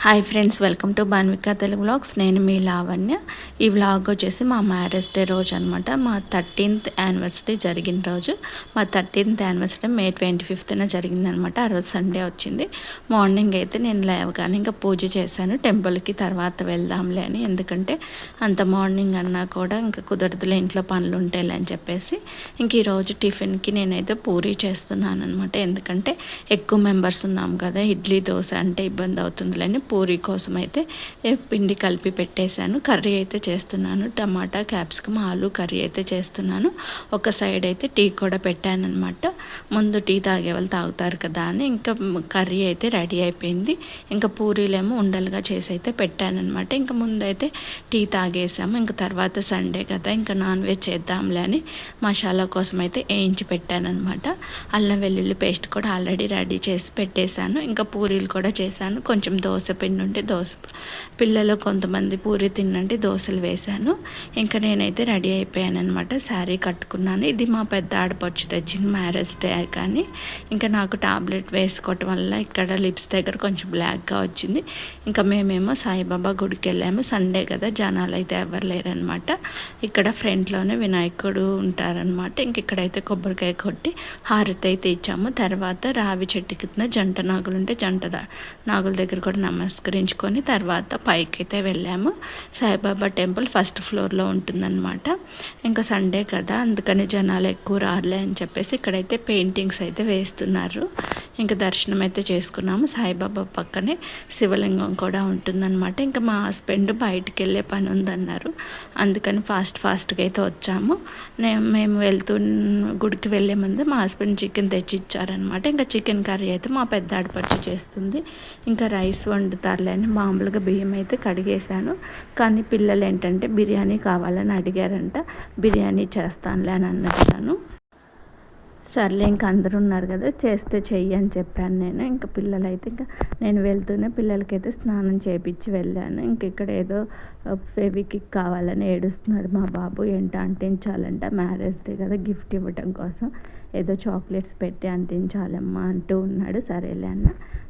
Hi friends, welcome to Banvika Telugu vlogs. నేను మీ లావణ్య. ఈ వ్లాగ్ వచ్చేసి మా మ్యారేజ్ డే రోజు అనమాట. మా 13th యానివర్సరీ జరిగిన రోజు. మా 13th యానివర్సరీ మే 25th జరిగిందనమాట. ఆ రోజు సండే వచ్చింది. మార్నింగ్ అయితే నేను లేవగానే ఇంకా పూజ చేశాను. టెంపుల్కి తర్వాత వెళ్దాంలే అని, ఎందుకంటే అంత మార్నింగ్ అన్నా కూడా ఇంకా కుదరదులే, ఇంట్లో పనులు ఉంటాయిలే అని చెప్పేసి ఇంక ఈరోజు టిఫిన్కి నేనైతే పూరీ చేస్తున్నాను అనమాట. ఎందుకంటే ఎక్కువ మెంబర్స్ ఉన్నాం కదా, ఇడ్లీ దోశ అంటే ఇబ్బంది అవుతుందిలేని పూరీ కోసం అయితే పిండి కలిపి పెట్టేశాను. కర్రీ అయితే చేస్తున్నాను. టమాటా, క్యాప్సికమ్, ఆలు కర్రీ అయితే చేస్తున్నాను. ఒక సైడ్ అయితే టీ కూడా పెట్టాను అనమాట. ముందు టీ తాగే వాళ్ళు తాగుతారు కదా అని ఇంకా కర్రీ అయితే రెడీ అయిపోయింది. ఇంకా పూరీలేమో ఉండలుగా చేసి అయితే పెట్టానమాట. ఇంకా ముందైతే టీ తాగేసాము. ఇంకా తర్వాత సండే కదా, ఇంకా నాన్ వెజ్ చేద్దాంలే అని మసాలా కోసం అయితే వేయించి పెట్టానమాట. అల్లం వెల్లుల్లి పేస్ట్ కూడా ఆల్రెడీ రెడీ చేసి పెట్టేశాను. ఇంకా పూరీలు కూడా చేశాను. కొంచెం దోశ పిండి ఉంటే దోశ, పిల్లలు కొంతమంది పూరి తిన్నంటే దోశలు వేశాను. ఇంకా నేనైతే రెడీ అయిపోయాను అనమాట. శారీ కట్టుకున్నాను. ఇది మా పెద్ద ఆడపడుచు తెచ్చిన మ్యారేజ్ డే కానీ ఇంకా నాకు టాబ్లెట్ వేసుకోవటం వల్ల ఇక్కడ లిప్స్ దగ్గర కొంచెం బ్లాక్గా వచ్చింది. ఇంకా మేమేమో సాయిబాబా గుడికి వెళ్ళాము. సండే కదా, జనాలు అయితే ఎవరు లేరనమాట. ఇక్కడ ఫ్రంట్లోనే వినాయకుడు ఉంటారనమాట. ఇంక ఇక్కడైతే కొబ్బరికాయ కొట్టి హారతి అయితే ఇచ్చాము. తర్వాత రావి చెట్టు కింద జంట నాగులు ఉంటే జంట నాగుల దగ్గర కూడా నమస్కరించుకొని తర్వాత పైకి అయితే వెళ్ళాము. సాయిబాబా టెంపుల్ ఫస్ట్ ఫ్లోర్లో ఉంటుందన్నమాట. ఇంకా సండే కదా, అందుకని జనాలు ఎక్కువ రాలే అని చెప్పేసి ఇక్కడైతే పెయింటింగ్స్ అయితే వేస్తున్నారు. ఇంకా దర్శనం అయితే చేసుకున్నాము. సాయిబాబా పక్కనే శివలింగం కూడా ఉంటుందన్నమాట. ఇంకా మా హస్బెండ్ బయటికి వెళ్ళే పని ఉందన్నారు, అందుకని ఫాస్ట్గా అయితే వచ్చాము. మేము గుడికి వెళ్ళే ముందు మా హస్బెండ్ చికెన్ తెచ్చి ఇచ్చారనమాట. ఇంకా చికెన్ కర్రీ అయితే మా పెద్ద ఆడపడుచు చేస్తుంది. ఇంకా రైస్ వండుతారులే అని మామూలుగా బియ్యం అయితే కడిగేశాను. కానీ పిల్లలు ఏంటంటే బిర్యానీ కావాలని అడిగారంట. బిర్యానీ చేస్తానులే అని అన్నాను. సర్లే ఇంకా అందరూ ఉన్నారు కదా, చేస్తే చెయ్యి అని చెప్పాను నేను. ఇంకా పిల్లలైతే ఇంకా నేను వెళ్తూనే పిల్లలకైతే స్నానం చేయించి వెళ్ళాను. ఇంక ఇక్కడ ఏదో ఫెవికిక్ కావాలని ఏడుస్తున్నాడు మా బాబు. ఏంటో అంటించాలంట, మ్యారేజ్ డే కదా, గిఫ్ట్ ఇవ్వటం కోసం ఏదో చాక్లెట్స్ పెట్టి అంటించాలమ్మా అంటూ ఉన్నాడు. సరేలే అన్న.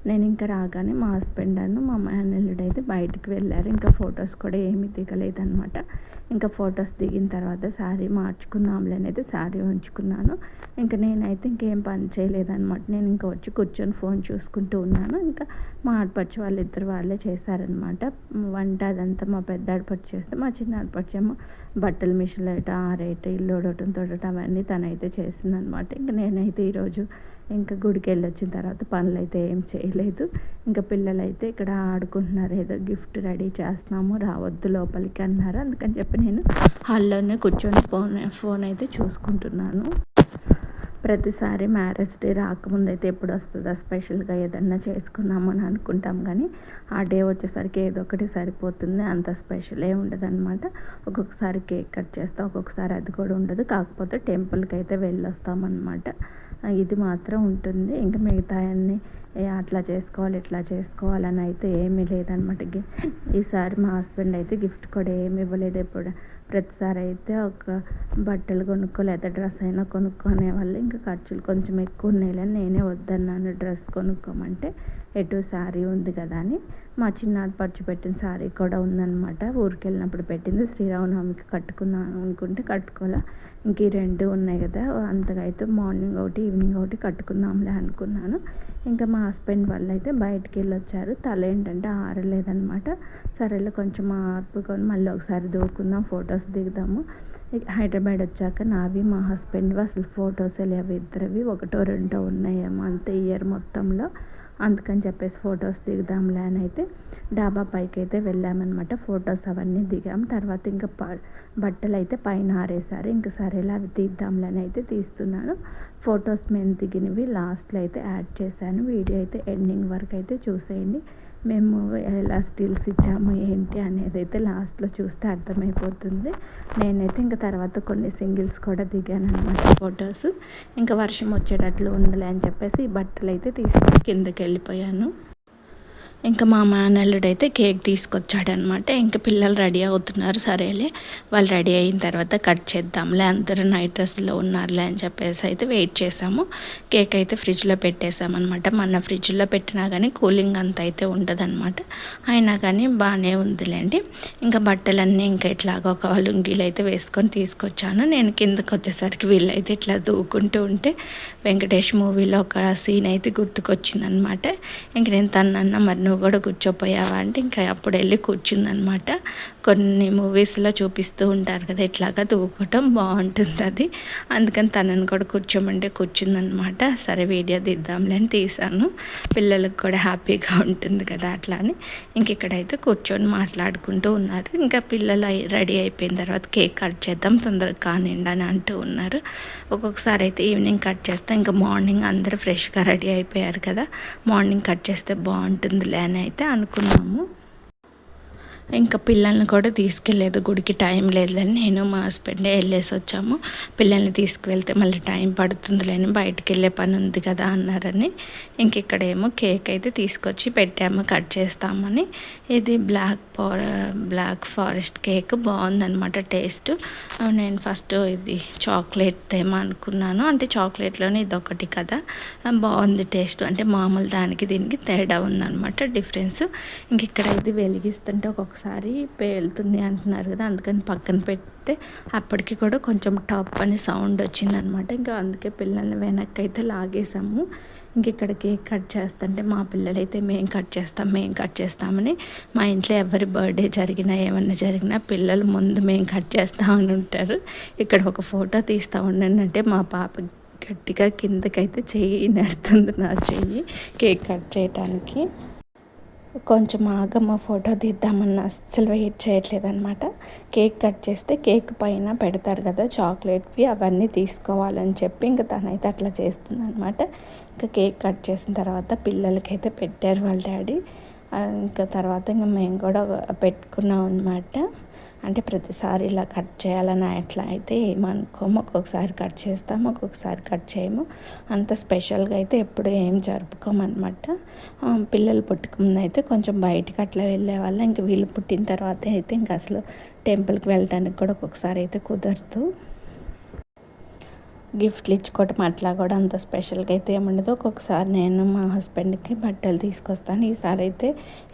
నేను ఇంకా రాగానే మా హస్బెండ్ అను మా మేనల్లుడు అయితే బయటికి వెళ్ళారు. ఇంకా ఫొటోస్ కూడా ఏమీ దిగలేదన్నమాట. ఇంకా ఫొటోస్ దిగిన తర్వాత శారీ మార్చుకుందాంలే అయితే శారీ ఉంచుకున్నాను. ఇంకా నేనైతే ఇంకేం పని చేయలేదన్నమాట. నేను ఇంకా వచ్చి కూర్చొని ఫోన్ చూసుకుంటూ ఉన్నాను. ఇంకా మా ఆడపడుచు వాళ్ళే చేశారనమాట వంట. అదంతా మా పెద్ద ఆడపడుచు చేస్తే మా చిన్న ఆడపడుచు ఏమో బట్టల మిషన్లు అయితే ఆరేట, ఇల్లు ఉడటం తొడటం అవన్నీ తనైతే చేసిందనమాట. ఇంకా నేనైతే ఈరోజు ఇంకా గుడికి వెళ్ళి వచ్చిన తర్వాత పనులు అయితే ఏం చేయలేదు. ఇంకా పిల్లలైతే ఇక్కడ ఆడుకుంటున్నారు. ఏదో గిఫ్ట్ రెడీ చేస్తున్నాము, రావద్దు లోపలికి అన్నారు. అందుకని చెప్పి నేను హాల్లోనే కూర్చొని ఫోన్ అయితే చూసుకుంటున్నాను. ప్రతిసారి మ్యారేజ్ డే రాకముందు అయితే ఎప్పుడు వస్తుందా స్పెషల్గా ఏదన్నా చేసుకున్నాము అని అనుకుంటాం, కానీ ఆ డే వచ్చేసరికి ఏదో ఒకటి సరిపోతుంది. అంత స్పెషల్ ఉండదు అనమాట. ఒక్కొక్కసారి కేక్ కట్ చేస్తాం, ఒక్కొక్కసారి అది కూడా ఉండదు. కాకపోతే టెంపుల్కి అయితే వెళ్ళొస్తామన్నమాట. ఇది మాత్రం ఉంటుంది. ఇంకా మిగతా అన్నీ అట్లా చేసుకోవాలి ఇట్లా చేసుకోవాలని అయితే ఏమీ లేదనమాట. ఈసారి మా హస్బెండ్ అయితే గిఫ్ట్ కూడా ఏమి ఇవ్వలేదు. ఎప్పుడు ప్రతిసారి అయితే ఒక బట్టలు కొనుక్కో లేదా డ్రెస్ అయినా కొనుక్కునే వాళ్ళు. ఇంకా ఖర్చులు కొంచెం ఎక్కువ ఉన్నాయని నేనే వద్దన్నాను డ్రెస్ కొనుక్కోమంటే. ఎటు శారీ ఉంది కదా అని మా చిన్నాడు పర్చు పెట్టిన శారీ కూడా ఉందన్నమాట. ఊరికి వెళ్ళినప్పుడు పెట్టింది. శ్రీరామనవమికి కట్టుకున్నాను అనుకుంటే కట్టుకోలే. ఇంక ఈ రెండు ఉన్నాయి కదా, అంతగా అయితే మార్నింగ్ ఒకటి ఈవినింగ్ ఒకటి కట్టుకుందాంలే అనుకున్నాను. ఇంకా మా హస్బెండ్ వాళ్ళు అయితే బయటికి వెళ్ళి వచ్చారు. తల ఏంటంటే ఆరలేదనమాట. సరేలే కొంచెం ఆర్పుకొని మళ్ళీ ఒకసారి దూకుందాం, ఫొటోస్ దిగుదాము. హైదరాబాద్ వచ్చాక నావి మా హస్బెండ్వి అసలు ఫొటోస్ లేవు. ఇద్దరివి ఒకటో రెండో ఉన్నాయేమో అంతే ఇయర్ మొత్తంలో. అందుకని చెప్పేసి ఫొటోస్ దిగుదాంలే అని అయితే డాబా పైకి అయితే వెళ్ళామన్నమాట. ఫొటోస్ అవన్నీ దిగాం. తర్వాత ఇంకా బట్టలు అయితే పైన ఆరేసారు. ఇంకా సరేలా అవి తీద్దాంలే అని అయితే తీస్తున్నాను. ఫొటోస్ మేము దిగినవి లాస్ట్లో అయితే యాడ్ చేశాను. వీడియో అయితే ఎండింగ్ వరకు అయితే చూసేయండి. మేము ఎలా స్టిల్స్ ఇచ్చాము ఏంటి అనేది అయితే లాస్ట్లో చూస్తే అర్థమైపోతుంది. నేనైతే ఇంకా తర్వాత కొన్ని సింగిల్స్ కూడా దిగాను అనమాట ఫొటోస్. ఇంకా వర్షం వచ్చేటట్లు ఉందిలే అని చెప్పేసి ఈ బట్టలు అయితే తీసుకొని కిందకి వెళ్ళిపోయాను. ఇంకా మా మేనల్లుడైతే కేక్ తీసుకొచ్చాడనమాట. ఇంకా పిల్లలు రెడీ అవుతున్నారు. సరేలే వాళ్ళు రెడీ అయిన తర్వాత కట్ చేద్దాంలే, అందరూ నైట్ డ్రెస్లో ఉన్నారులే అని చెప్పేసి అయితే వెయిట్ చేసాము. కేక్ అయితే ఫ్రిడ్జ్లో పెట్టేసామన్నమాట. మన ఫ్రిడ్జ్లో పెట్టినా కానీ కూలింగ్ అంత అయితే ఉండదన్నమాట. అయినా కానీ బాగానే ఉందిలేండి. ఇంకా బట్టలన్నీ ఇంకా ఇట్లాగా ఒక లుంగీలు అయితే వేసుకొని తీసుకొచ్చాను. నేను కిందకు వచ్చేసరికి వీళ్ళైతే ఇట్లా దూకుంటూ ఉంటే వెంకటేష్ మూవీలో ఒక సీన్ అయితే గుర్తుకొచ్చిందనమాట. ఇంక నేను తనన్నా మరి నువ్వు కూడా కూర్చోపోయావా అంటే ఇంకా అప్పుడు వెళ్ళి కూర్చుందనమాట. కొన్ని మూవీస్లో చూపిస్తూ ఉంటారు కదా ఇట్లాగా దూకటం బాగుంటుంది అది, అందుకని తనని కూడా కూర్చోమంటే కూర్చుందనమాట. సరే వీడియో తీద్దాంలే అని తీసాను, పిల్లలకు కూడా హ్యాపీగా ఉంటుంది కదా అట్లా అని. ఇంక ఇక్కడైతే కూర్చొని మాట్లాడుకుంటూ ఉన్నారు. ఇంకా పిల్లలు రెడీ అయిపోయిన తర్వాత కేక్ కట్ చేద్దాం తొందరగా కానివ్వండి అని అంటూ ఉన్నారు. ఒక్కొక్కసారి అయితే ఈవినింగ్ కట్ చేస్తే ఇంకా మార్నింగ్ అందరూ ఫ్రెష్గా రెడీ అయిపోయారు కదా, మార్నింగ్ కట్ చేస్తే బాగుంటుందిలే అని అయితే అనుకున్నాము. ఇంకా పిల్లల్ని కూడా తీసుకెళ్ళలేదు గుడికి, టైం లేదులేని నేను మా హస్బెండే వెళ్ళేసి వచ్చాము. పిల్లల్ని తీసుకువెళ్తే మళ్ళీ టైం పడుతుందిలేని బయటికి వెళ్ళే పని ఉంది కదా అన్నారని ఇంక ఇక్కడేమో కేక్ అయితే తీసుకొచ్చి పెట్టాము కట్ చేస్తామని. ఇది బ్లాక్ ఫారెస్ట్ కేక్ బాగుందనమాట టేస్ట్. నేను ఫస్ట్ ఇది చాక్లెట్ ఏమో అనుకున్నాను, అంటే చాక్లెట్లోనే ఇది ఒకటి కదా, బాగుంది టేస్ట్, అంటే మామూలు దానికి దీనికి తేడా ఉందనమాట డిఫరెన్స్. ఇంక ఇక్కడ ఇది వెలిగిస్తుంటే ఒకసారి పేలుతుంది అంటున్నారు కదా, అందుకని పక్కన పెడితే అప్పటికి కూడా కొంచెం టాప్ అని సౌండ్ వచ్చిందనమాట. ఇంకా అందుకే పిల్లల్ని వెనక్కి అయితే లాగేసాము. ఇంక ఇక్కడ కేక్ కట్ చేస్తుంటే మా పిల్లలైతే మేము కట్ చేస్తామని, మా ఇంట్లో ఎవరి బర్త్డే జరిగినా ఏమన్నా జరిగినా పిల్లలు ముందు మేము కట్ చేస్తామని ఉంటారు. ఇక్కడ ఒక ఫోటో తీస్తూ ఉండండి అంటే మా పాప గట్టిగా కిందకైతే చెయ్యి నెడుతుంది, నా చెయ్యి కేక్ కట్ చేయటానికి. కొంచెం ఆగమ్మ ఫోటో తీద్దామన్న అస్సలు వెయిట్ చేయట్లేదు అనమాట. కేక్ కట్ చేస్తే కేక్ పైన పెడతారు కదా చాక్లెట్వి, అవన్నీ తీసుకోవాలని చెప్పి ఇంకా తనైతే అట్లా చేస్తుంది అనమాట. ఇంకా కేక్ కట్ చేసిన తర్వాత పిల్లలకైతే పెట్టారు వాళ్ళ డాడీ. ఇంకా తర్వాత ఇంకా మేము కూడా పెట్టుకున్నాం అనమాట. అంటే ప్రతిసారి ఇలా కట్ చేయాలని అట్లా అయితే ఏమనుకోము, ఒక్కొక్కసారి కట్ చేస్తాము ఒక్కొక్కసారి కట్ చేయము, అంత స్పెషల్గా అయితే ఎప్పుడు ఏం జరుపుకోమన్నమాట. పిల్లలు పుట్టకముందు అయితే కొంచెం బయటకు అట్లా వెళ్ళే వాళ్ళ, ఇంక వీళ్ళు పుట్టిన తర్వాత అయితే ఇంక అసలు టెంపుల్కి వెళ్ళటానికి కూడా ఒక్కొక్కసారి అయితే కుదరదు. గిఫ్ట్లు ఇచ్చుకోవటం అట్లా కూడా అంత స్పెషల్గా అయితే ఏముండదు. ఒక్కొక్కసారి నేను మా హస్బెండ్కి బట్టలు తీసుకొస్తాను, ఈసారి అయితే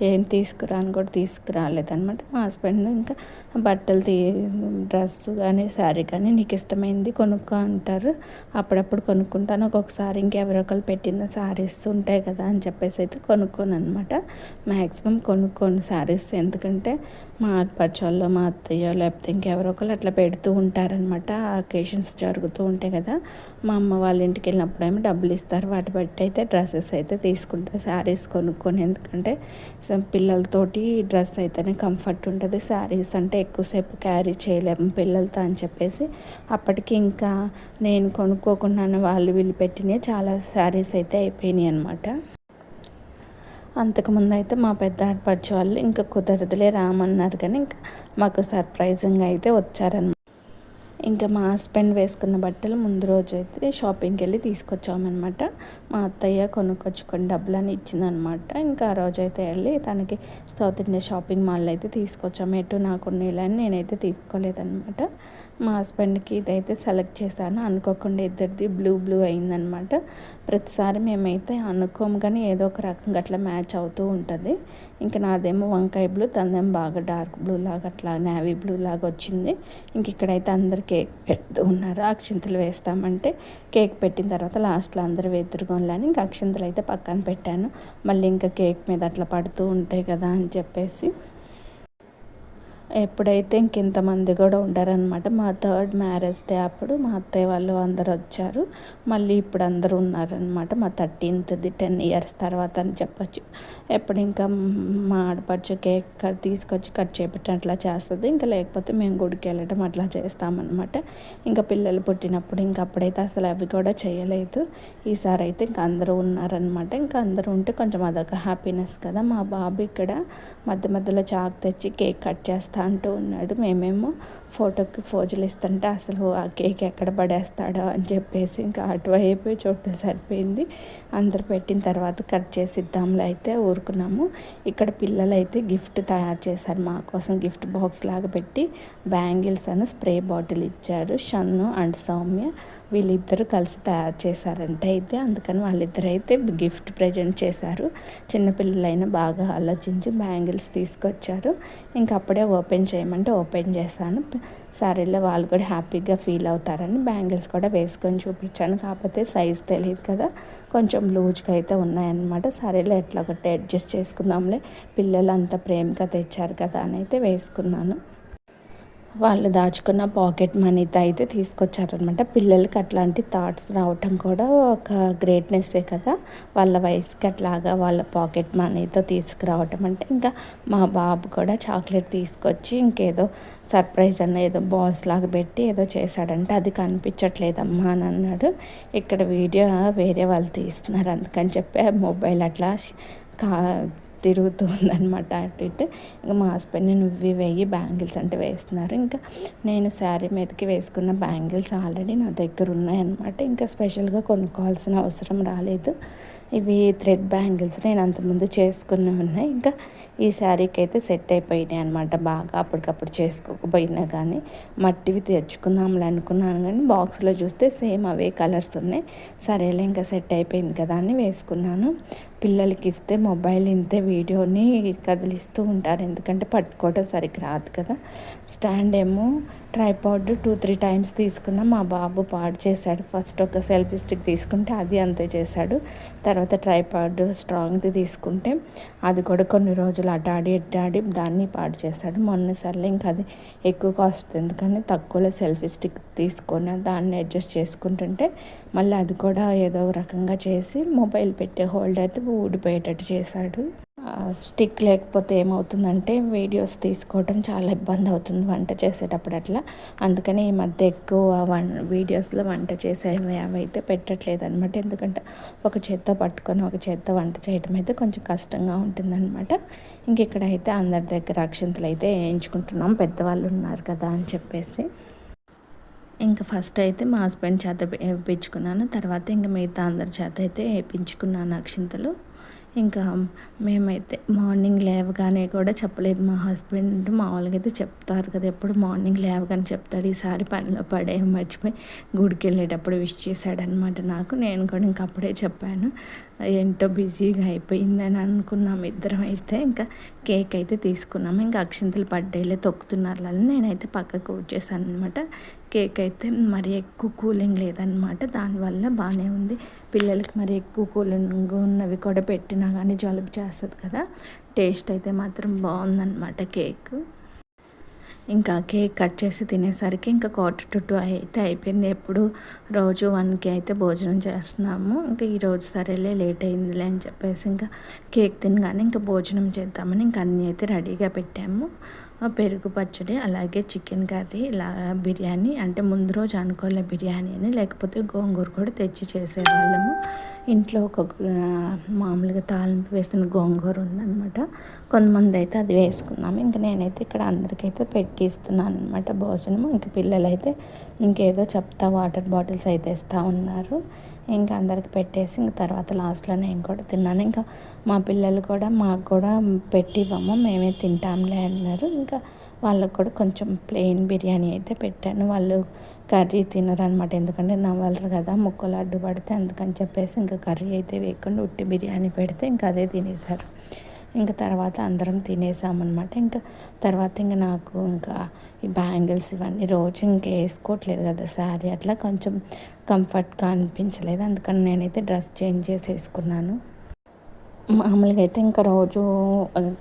ఏం తీసుకురాను కూడా తీసుకురాలేదనమాట. మా హస్బెండ్ ఇంకా బట్టలు డ్రెస్సు కానీ శారీ కానీ నీకు ఇష్టమైంది కొనుక్కో అంటారు. అప్పుడప్పుడు కొనుక్కుంటాను, ఒక్కొక్కసారి ఇంకెవరో ఒకరు పెట్టిన శారీస్ ఉంటాయి కదా అని చెప్పేసి అయితే కొనుక్కోను అనమాట. మ్యాక్సిమం కొనుక్కోను శారీస్, ఎందుకంటే మా ఆడపడుచోళ్ళు మా అత్తయ్య లేకపోతే ఇంకెవరో ఒకరు అట్లా పెడుతూ ఉంటారనమాట. అకేషన్స్ జరుగుతూ ఉంటాయి కదా, మా అమ్మ వాళ్ళ ఇంటికి వెళ్ళినప్పుడు ఏమో డబ్బులు ఇస్తారు, వాటి బట్టి అయితే డ్రెస్సెస్ అయితే తీసుకుంటారు, శారీస్ కొనుక్కొని. ఎందుకంటే పిల్లలతోటి డ్రెస్ అయితేనే కంఫర్ట్ ఉంటుంది, శారీస్ అంటే ఎక్కువసేపు క్యారీ చేయలేము పిల్లలతో అని చెప్పేసి అప్పటికి ఇంకా నేను కొనుక్కోకుండా వాళ్ళు వీళ్ళు పెట్టినవి చాలా శారీస్ అయితే అయిపోయినాయి అనమాట. అంతకుముందు అయితే మా పెద్ద ఆడపడుచు వాళ్ళు ఇంకా కుదరదులే రామన్నారు, కానీ ఇంకా మాకు సర్ప్రైజింగ్గా అయితే వచ్చారనమాట. ఇంకా మా హస్బెండ్ వేసుకున్న బట్టలు ముందు రోజు అయితే షాపింగ్కి వెళ్ళి తీసుకొచ్చామన్నమాట. మా అత్తయ్య కొనుక్కొచ్చుకొని డబ్బులని ఇచ్చిందనమాట. ఇంకా ఆ రోజు అయితే వెళ్ళి తనకి సౌత్ ఇండియా షాపింగ్ మాల్ అయితే తీసుకొచ్చాము. ఎటు నాకు నీళ్ళని నేనైతే తీసుకోలేదనమాట. మా హస్బెండ్కి ఇదైతే సెలెక్ట్ చేశాను, అనుకోకుండా ఇద్దరిది బ్లూ అయిందనమాట. ప్రతిసారి మేమైతే అనుకోము కానీ ఏదో ఒక రకంగా అట్లా మ్యాచ్ అవుతూ ఉంటుంది. ఇంకా నాదేమో వంకాయ బ్లూ, తనదేమో బాగా డార్క్ బ్లూ లాగా అట్లా నేవీ బ్లూ లాగా వచ్చింది. ఇంక ఇక్కడైతే అందరు కేక్ పెడుతూ ఉన్నారు, అక్షింతలు వేస్తామంటే కేక్ పెట్టిన తర్వాత లాస్ట్లో అందరూ ఎదురుగొనలేని ఇంకా అక్షింతలు అయితే పక్కన పెట్టాను. మళ్ళీ ఇంకా కేక్ మీద అట్లా పడుతూ ఉంటాయి కదా అని చెప్పేసి. ఎప్పుడైతే ఇంకెంతమంది కూడా ఉంటారనమాట. మా థర్డ్ మ్యారేజ్ డే అప్పుడు మా అత్తయ్య వాళ్ళు అందరు వచ్చారు, మళ్ళీ ఇప్పుడు అందరూ ఉన్నారనమాట. మా 13th 10 years తర్వాత అని చెప్పొచ్చు. ఎప్పుడు ఇంకా మా ఆడపడుచు కేక్ తీసుకొచ్చి కట్ చేపెట్టి అట్లా చేస్తుంది, ఇంకా లేకపోతే మేము గుడికి వెళ్ళడం అట్లా చేస్తామన్నమాట. ఇంకా పిల్లలు పుట్టినప్పుడు ఇంకా అప్పుడైతే అసలు అవి కూడా చేయలేదు. ఈసారి అయితే ఇంకా అందరూ ఉన్నారనమాట. ఇంకా అందరూ ఉంటే కొంచెం అదొక హ్యాపీనెస్ కదా. మా బాబు ఇక్కడ మధ్య మధ్యలో చాకు తెచ్చి కేక్ కట్ చేస్తా అంటూ ఉన్నాడు. మేమేమో ఫోటోకి ఫోజులు ఇస్తుంటే అసలు ఆ కేక్ ఎక్కడ పడేస్తాడో అని చెప్పేసి ఇంకా అటువైపు చోటు సరిపోయింది. అందరు పెట్టిన తర్వాత కట్ చేసి ఇద్దాంలో అయితే ఊరుకున్నాము. ఇక్కడ పిల్లలు అయితే గిఫ్ట్ తయారు చేశారు మా కోసం. గిఫ్ట్ బాక్స్ లాగా పెట్టి బ్యాంగిల్స్ అని స్ప్రే బాటిల్ ఇచ్చారు. షన్ను అండ్ సౌమ్య వీళ్ళిద్దరూ కలిసి తయారు చేశారంట. అయితే అందుకని వాళ్ళిద్దరు అయితే గిఫ్ట్ ప్రజెంట్ చేశారు. చిన్నపిల్లలైనా బాగా ఆలోచించి బ్యాంగిల్స్ తీసుకొచ్చారు. ఇంకా అప్పుడే ఓపెన్ చేయమంటే ఓపెన్ చేశాను. సరేలే వాళ్ళు కూడా హ్యాపీగా ఫీల్ అవుతారని బ్యాంగిల్స్ కూడా వేసుకొని చూపించాను. కాకపోతే సైజ్ తెలియదు కదా, కొంచెం లూజ్గా అయితే ఉన్నాయన్నమాట. సరేలే ఎట్లా ఒకటి అడ్జస్ట్ చేసుకుందాంలే, పిల్లలు అంత ప్రేమగా తెచ్చారు కదా అని అయితే వేసుకున్నాను. వాళ్ళు దాచుకున్న పాకెట్ మనీతో అయితే తీసుకొచ్చారనమాట. పిల్లలకి అట్లాంటి థాట్స్ రావటం కూడా ఒక గ్రేట్నెస్సే కదా. వాళ్ళ వయసుకి అట్లాగా వాళ్ళ పాకెట్ మనీతో తీసుకురావటం అంటే, ఇంకా మా బాబు కూడా చాక్లెట్ తీసుకొచ్చి ఇంకేదో సర్ప్రైజ్ అన్న ఏదో బాల్స్ లాగా పెట్టి ఏదో చేశాడంటే అది కనిపించట్లేదమ్మా అని అన్నాడు. ఇక్కడ వీడియో వేరే వాళ్ళు తీస్తున్నారు, అందుకని చెప్పి మొబైల్ అట్లా కా తిరుగుతూ ఉందన్నమాట అటు ఇటు. ఇంకా మా హస్బెండ్ నువ్వు వెయ్యి బ్యాంగిల్స్ అంటే వేస్తున్నారు. ఇంకా నేను శారీ మీదకి వేసుకున్న బ్యాంగిల్స్ ఆల్రెడీ నా దగ్గర ఉన్నాయన్నమాట. ఇంకా స్పెషల్గా కొనుక్కోవాల్సిన అవసరం రాలేదు. ఇవి థ్రెడ్ బ్యాంగిల్స్ నేను అంతకుముందు చేసుకుని ఉన్నాయి. ఇంకా ఈ శారీకి అయితే సెట్ అయిపోయినాయి అనమాట. బాగా అప్పటికప్పుడు చేసుకోకపోయినా కానీ మట్టివి తెచ్చుకుందాంలే అనుకున్నాను, కానీ బాక్స్లో చూస్తే సేమ్ అవే కలర్స్ ఉన్నాయి. సరేలే ఇంకా సెట్ అయిపోయింది కదా అని వేసుకున్నాను. పిల్లలకి ఇస్తే మొబైల్ ఇంతే వీడియోని కదిలిస్తూ ఉంటారు, ఎందుకంటే పట్టుకోవడం సరిగ్గా రాదు కదా. స్టాండ్ ఏమో ట్రైపాడ్ 2-3 టైమ్స్ తీసుకున్నా మా బాబు పాడు చేశాడు. ఫస్ట్ ఒక సెల్ఫీ స్టిక్ తీసుకుంటే అది అంతే చేశాడు. తర్వాత ట్రైపాడ్ స్ట్రాంగ్ది తీసుకుంటే అది కూడా కొన్ని రోజులు అటాడి దాన్ని పాడు చేశాడు. మొన్నసార్లు ఇంకా అది ఎక్కువ కాస్ట్ ఎందుకని తక్కువలో సెల్ఫీ స్టిక్ తీసుకొని దాన్ని అడ్జస్ట్ చేసుకుంటుంటే మళ్ళీ అది కూడా ఏదో రకంగా చేసి మొబైల్ పెట్టే హోల్డర్ ఊడిపోయేటట్టు చేశాడు. స్టిక్ లేకపోతే ఏమవుతుందంటే వీడియోస్ తీసుకోవడం చాలా ఇబ్బంది అవుతుంది వంట చేసేటప్పుడు అట్లా. అందుకని ఈ మధ్య ఎక్కువ వీడియోస్లో వంట చేసేవి అవి అయితే పెట్టట్లేదు అనమాట. ఎందుకంటే ఒక చేత్తో పట్టుకొని ఒక చేత్తో వంట చేయడం అయితే కొంచెం కష్టంగా ఉంటుందన్నమాట. ఇంక ఇక్కడైతే అందరి దగ్గర అక్షంతలు అయితే వేయించుకుంటున్నాం, పెద్దవాళ్ళు ఉన్నారు కదా అని చెప్పేసి. ఇంకా ఫస్ట్ అయితే మా హస్బెండ్ చేత వేయించుకున్నాను, తర్వాత ఇంకా మిగతా అందరి చేత అయితే వేయించుకున్నాను అక్షింతలు. ఇంకా మేమైతే మార్నింగ్ లేవగానే కూడా చెప్పలేదు. మా హస్బెండ్ మామూలుగా అయితే చెప్తారు కదా, ఎప్పుడు మార్నింగ్ లేవగానే చెప్తాడు. ఈసారి పనిలో పడే మర్చిపోయి గుడికి వెళ్ళేటప్పుడు విష్ చేశాడనమాట నాకు. నేను కూడా ఇంక అప్పుడే చెప్పాను. ఏంటో బిజీగా అయిపోయిందని అనుకున్నాం ఇద్దరం. అయితే ఇంకా కేక్ అయితే తీసుకున్నాము. ఇంకా అక్షింతలు పడ్డేలే తొక్కుతున్నారు అని నేనైతే పక్కకు వచ్చేసాను అనమాట. కేక్ అయితే మరి ఎక్కువ కూలింగ్ లేదనమాట, దానివల్ల బాగానే ఉంది. పిల్లలకి మరి ఎక్కువ కూలింగ్ ఉన్నవి కూడా పెట్టినా కానీ జలుబు చేస్తుంది కదా. టేస్ట్ అయితే మాత్రం బాగుందన్నమాట కేక్. ఇంకా కేక్ కట్ చేసి తినేసరికి ఇంకా 1:45 అయితే అయిపోయింది. ఎప్పుడు రోజు 1కి అయితే భోజనం చేస్తున్నాము. ఇంకా ఈరోజు సరేలే లేట్ అయిందిలే అని చెప్పేసి ఇంకా కేక్ తినగానే ఇంకా భోజనం చేద్దామని ఇంకా అన్నీ అయితే రెడీగా పెట్టాము. పెరుగు పచ్చడి, అలాగే చికెన్ కర్రీ, ఇలా బిర్యానీ అంటే ముందు రోజు అనుకోలే బిర్యానీ అని, లేకపోతే గోంగూర కూడా తెచ్చి చేసేవాళ్ళము. ఇంట్లో ఒక మామూలుగా తాలింపు వేసిన గోంగూర ఉందన్నమాట. కొంతమంది అయితే అది వేసుకున్నాము. ఇంకా నేనైతే ఇక్కడ అందరికైతే పెట్టిస్తున్నాను అనమాట భోజనము. ఇంక పిల్లలైతే ఇంకేదో చెప్తా వాటర్ బాటిల్స్ అయితే ఇస్తూ ఉన్నారు. ఇంకా అందరికి పెట్టేసి ఇంక తర్వాత లాస్ట్లో నేను కూడా తిన్నాను. ఇంకా మా పిల్లలు కూడా మాకు కూడా పెట్టివ్వము, మేమే తింటాంలే అన్నారు. ఇంకా వాళ్ళకు కూడా కొంచెం ప్లెయిన్ బిర్యానీ అయితే పెట్టాను. వాళ్ళు కర్రీ తినరు అనమాట, ఎందుకంటే నవ్వలరు కదా, ముక్కలు అడ్డుపడితే, అందుకని చెప్పేసి ఇంకా కర్రీ అయితే వేయకుండా ఉట్టి బిర్యానీ పెడితే ఇంకా అదే తినేశారు. ఇంకా తర్వాత అందరం తినేసామన్నమాట. ఇంకా తర్వాత ఇంకా నాకు ఇంకా ఈ బ్యాంగిల్స్ ఇవన్నీ రోజు ఇంకా వేసుకోవట్లేదు కదా శారీ, అట్లా కొంచెం కంఫర్ట్గా అనిపించలేదు. అందుకని నేనైతే డ్రెస్ చేంజ్ చేసి వేసుకున్నాను. మామూలుగా అయితే ఇంకా రోజు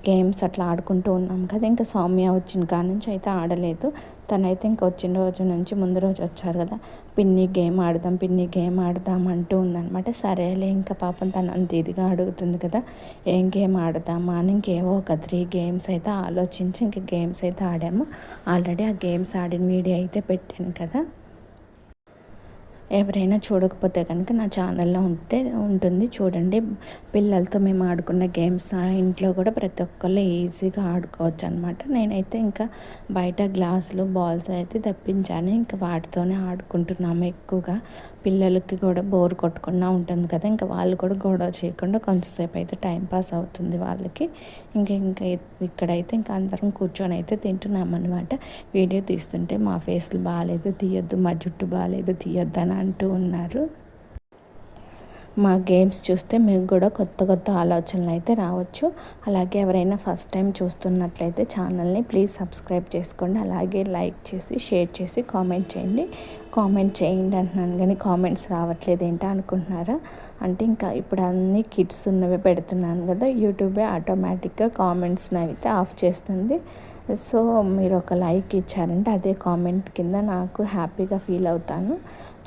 గేమ్స్ అట్లా ఆడుకుంటూ ఉన్నాం కదా. ఇంకా సౌమ్య వచ్చిన కాడ నుంచి అయితే ఆడలేదు. తనైతే ఇంకా వచ్చిన రోజు నుంచి ముందు రోజు వచ్చారు కదా, పిన్ని గేమ్ ఆడదాం అంటూ ఉందన్నమాట. సరేలే ఇంకా పాపం తను అంత ఇదిగా అడుగుతుంది కదా, ఏం గేమ్ ఆడదామా అని ఇంకేవో ఒక 3 గేమ్స్ అయితే ఆలోచించి ఇంకా గేమ్స్ అయితే ఆడాము. ఆల్రెడీ ఆ గేమ్స్ ఆడిన వీడియో అయితే పెట్టాను కదా. ఎవరైనా చూడకపోతే కనుక నా ఛానల్లో ఉంటుంది చూడండి. పిల్లలతో మేము ఆడుకున్న గేమ్స్ ఇంట్లో కూడా ప్రతి ఒక్కళ్ళు ఈజీగా ఆడుకోవచ్చు అనమాట. నేనైతే ఇంకా బయట గ్లాసులు బాల్స్ అయితే తెప్పించాను. ఇంకా వాటితోనే ఆడుకుంటున్నాము ఎక్కువగా. పిల్లలకి కూడా బోర్ కొట్టకుండా ఉంటుంది కదా, ఇంకా వాళ్ళు కూడా గొడవ చేయకుండా కొంచెంసేపు అయితే టైంపాస్ అవుతుంది వాళ్ళకి. ఇంకా ఇక్కడైతే ఇంకా అందరం కూర్చొని అయితే తింటున్నాం అనమాట. వీడియో తీస్తుంటే మా ఫేస్లు బాగాలేదు తీయొద్దు, మా జుట్టు బాగాలేదు తీయొద్దు అని అంటూ ఉన్నారు. మా గేమ్స్ చూస్తే మీకు కూడా కొత్త ఆలోచనలు అయితే రావచ్చు. అలాగే ఎవరైనా ఫస్ట్ టైం చూస్తున్నట్లయితే ఛానల్ని ప్లీజ్ సబ్స్క్రైబ్ చేసుకోండి. అలాగే లైక్ చేసి షేర్ చేసి కామెంట్ చేయండి అంటున్నాను, కానీ కామెంట్స్ రావట్లేదు ఏంటో అనుకుంటున్నారా? అంటే ఇంకా ఇప్పుడు అన్ని కిడ్స్ ఉన్నవే పెడుతున్నాను కదా, యూట్యూబే ఆటోమేటిక్గా కామెంట్స్ని అయితే ఆఫ్ చేస్తుంది. సో మీరు ఒక లైక్ ఇచ్చారంటే అదే కామెంట్ కింద నాకు హ్యాపీగా ఫీల్ అవుతాను.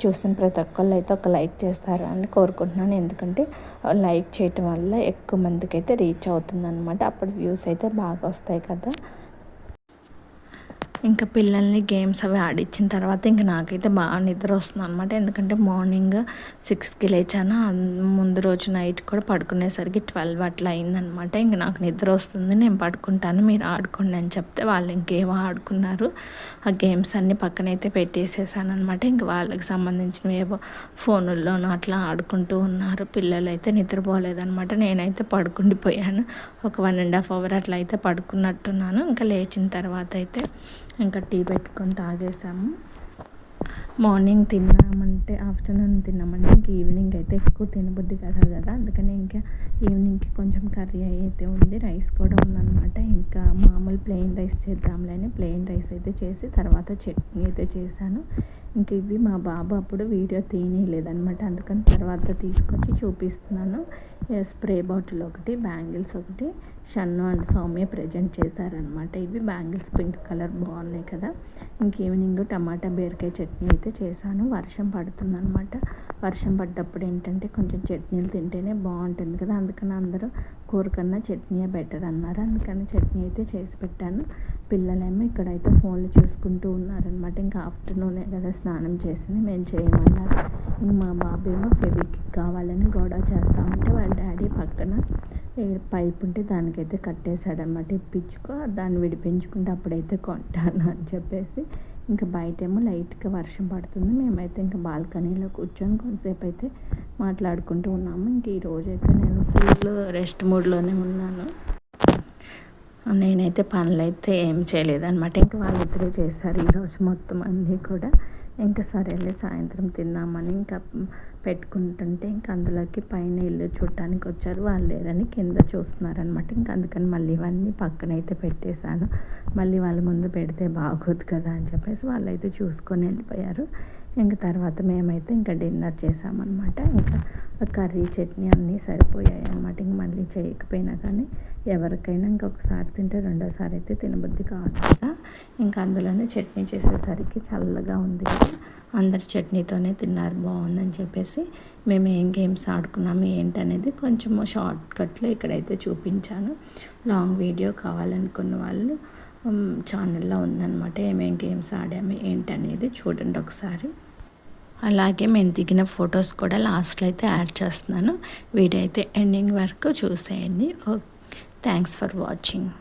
చూస్తున్న ప్రతి ఒక్కళ్ళు అయితే ఒక లైక్ చేస్తారు అని కోరుకుంటున్నాను. ఎందుకంటే లైక్ చేయటం వల్ల ఎక్కువ మందికి అయితే రీచ్ అవుతుంది అనమాట. అప్పుడు వ్యూస్ అయితే బాగా వస్తాయి కదా. ఇంకా పిల్లల్ని గేమ్స్ అవి ఆడిచ్చిన తర్వాత ఇంకా నాకైతే బాగా నిద్ర వస్తుంది అనమాట. ఎందుకంటే మార్నింగ్ 6కి లేచాను. ముందు రోజు నైట్ కూడా పడుకునేసరికి 12 అట్లా అయిందనమాట. ఇంక నాకు నిద్ర వస్తుంది, నేను పడుకుంటాను, మీరు ఆడుకోండి అని చెప్తే వాళ్ళు ఇంకేమో ఆడుకున్నారు. ఆ గేమ్స్ అన్నీ పక్కనైతే పెట్టేసేసాను అనమాట. ఇంక వాళ్ళకి సంబంధించినవి ఏవో ఫోనుల్లోనూ అట్లా ఆడుకుంటూ ఉన్నారు. పిల్లలు అయితే నిద్రపోలేదనమాట. నేనైతే పడుకుండిపోయాను. ఒక 1.5 అవర్ అట్లా అయితే పడుకున్నట్టున్నాను. ఇంకా లేచిన తర్వాత అయితే ఇంకా టీ పెట్టుకొని తాగేసాము. మార్నింగ్ తిన్నామంటే ఆఫ్టర్నూన్ తిన్నామంటే ఇంక ఈవినింగ్ అయితే ఎక్కువ తినబుద్ధి కదా. అందుకని ఇంకా ఈవినింగ్కి కొంచెం కర్రీ అయితే ఉంది, రైస్ కూడా ఉందన్నమాట. ఇంకా మామూలు ప్లెయిన్ రైస్ చేద్దాంలే అని ప్లెయిన్ రైస్ అయితే చేసి తర్వాత చట్నీ అయితే చేశాను. ఇంక ఇవి మా బాబు అప్పుడు వీడియో తీయలేదనమాట, అందుకని తర్వాత తీసుకొచ్చి చూపిస్తున్నాను. స్ప్రే బాటిల్ ఒకటి, బ్యాంగిల్స్ ఒకటి షన్ను అండ్ సౌమ్య ప్రజెంట్ చేశారనమాట. ఇవి బ్యాంగిల్స్ పింక్ కలర్ బాగున్నాయి కదా. ఇంక ఈవినింగ్ టమాటా బీరకాయ చట్నీ అయితే చేశాను. వర్షం పడుతుందనమాట. వర్షం పడ్డప్పుడు ఏంటంటే కొంచెం చట్నీలు తింటేనే బాగుంటుంది కదా, అందుకని అందరూ కూర కన్నా చట్నీయే బెటర్ అన్నారు. అందుకని చట్నీ అయితే చేసి పెట్టాను. పిల్లలేమో ఇక్కడైతే ఫోన్లు చూసుకుంటూ ఉన్నారనమాట. ఇంకా ఆఫ్టర్నూనే కదా స్నానం చేసింది, మేము చేయమన్నారు. ఇంక మా బాబు ఏమో ఫెవిక్విక్ కావాలని గొడవ చేస్తూ ఉంటే వాళ్ళ డాడీ పక్కన పైప్ ఉంటే దానికైతే కట్టేశాడనమాట. ఇప్పించుకో, దాన్ని విడిపించుకుంటే అప్పుడైతే కొంటాను అని చెప్పేసి. ఇంకా బయటేమో లైట్గా వర్షం పడుతుంది. మేమైతే ఇంకా బాల్కనీలో కూర్చొని కొంతసేపు అయితే మాట్లాడుకుంటూ ఉన్నాము. ఇంక ఈరోజు అయితే నేను ఫుల్ రెస్ట్ మూడ్లోనే ఉన్నాను. నేనైతే పనులైతే ఏం చేయలేదన్నమాట. ఇంకా వాళ్ళిద్దరే చేస్తారు ఈరోజు మొత్తం అన్నీ కూడా. ఇంకా సరేలే సాయంత్రం తిన్నామని ఇంకా పెట్టుకుంటుంటే ఇంకా అందులోకి పైన ఇల్లు చూడటానికి వచ్చారు, వాళ్ళు లేరని కింద చూస్తున్నారనమాట. ఇంకా అందుకని మళ్ళీ ఇవన్నీ పక్కనైతే పెట్టేశాను. మళ్ళీ వాళ్ళ ముందు పెడితే బాగోదు కదా అని చెప్పేసి వాళ్ళైతే చూసుకొని వెళ్ళిపోయారు. ఇంకా తర్వాత మేమైతే ఇంకా డిన్నర్ చేసామన్నమాట. ఇంకా కర్రీ చట్నీ అన్నీ సరిపోయాయి అనమాట. ఇంక మళ్ళీ చేయకపోయినా కానీ ఎవరికైనా ఇంకొకసారి తింటే రెండోసారి అయితే తినబుద్ధి కాదు కదా. ఇంకా అందులోనే చట్నీ చేసేసరికి చల్లగా ఉంది కదా, అందరు చట్నీతోనే తిన్నారు బాగుందని చెప్పేసి. మేము ఏం గేమ్స్ ఆడుకున్నాము ఏంటనేది కొంచెం షార్ట్ కట్లో ఇక్కడైతే చూపించాను. లాంగ్ వీడియో కావాలనుకున్న వాళ్ళు ఛానల్లో ఉందన్నమాట. ఏమేం గేమ్స్ ఆడాము ఏంటనేది చూడండి ఒకసారి. అలాగే మేము దిగిన ఫొటోస్ కూడా లాస్ట్లో అయితే యాడ్ చేస్తున్నాను. వీడియో అయితే ఎండింగ్ వరకు చూసేయండి. Thanks for watching.